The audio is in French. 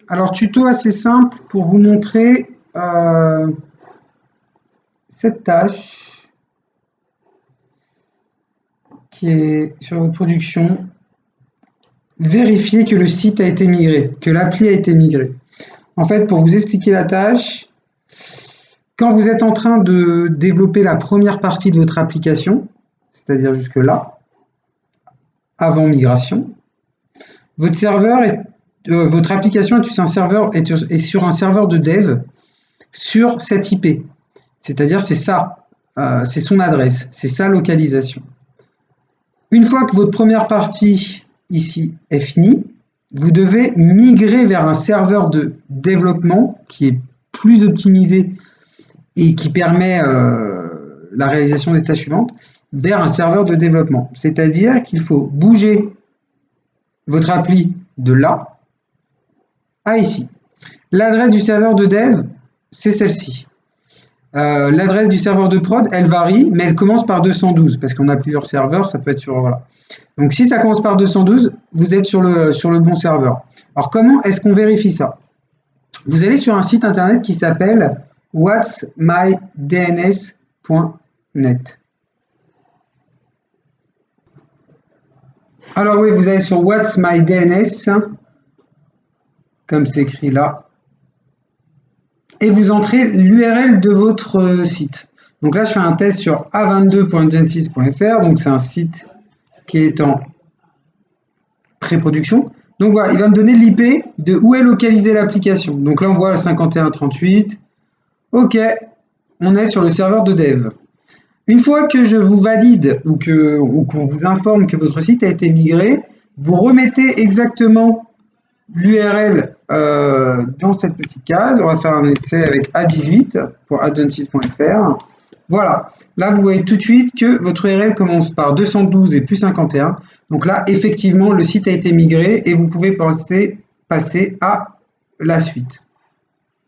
Alors, tuto assez simple pour vous montrer cette tâche qui est sur votre production. Vérifier que le site a été migré, que l'appli a été migrée. En fait, pour vous expliquer la tâche, quand vous êtes en train de développer la première partie de votre application, c'est-à-dire jusque là, avant migration, votre application est sur un serveur de dev sur cette IP. C'est-à-dire c'est ça, c'est son adresse, c'est sa localisation. Une fois que votre première partie ici est finie, vous devez migrer vers un serveur de développement qui est plus optimisé et qui permet la réalisation des tâches suivantes vers un serveur de développement. C'est-à-dire qu'il faut bouger votre appli de là à ici. L'adresse du serveur de dev, c'est celle-ci. L'adresse du serveur de prod, elle varie, mais elle commence par 212, parce qu'on a plusieurs serveurs, ça peut être sur... Voilà. Donc si ça commence par 212, vous êtes sur le bon serveur. Alors comment est-ce qu'on vérifie ça? Vous allez sur un site internet qui s'appelle whatsmydns.net. Alors oui, vous allez sur whatsmydns, comme c'est écrit là, et vous entrez l'URL de votre site. Donc là, je fais un test sur a22.genesys.fr, donc c'est un site qui est en pré-production. Donc voilà, il va me donner l'IP de où est localisée l'application. Donc là, on voit 5138. OK, on est sur le serveur de dev. Une fois que je vous valide ou qu'on vous informe que votre site a été migré, vous remettez exactement l'URL dans cette petite case. On va faire un essai avec A18 pour agenesys.fr. Voilà, là vous voyez tout de suite que votre URL commence par 212 et plus 51. Donc là, effectivement, le site a été migré et vous pouvez passer à la suite.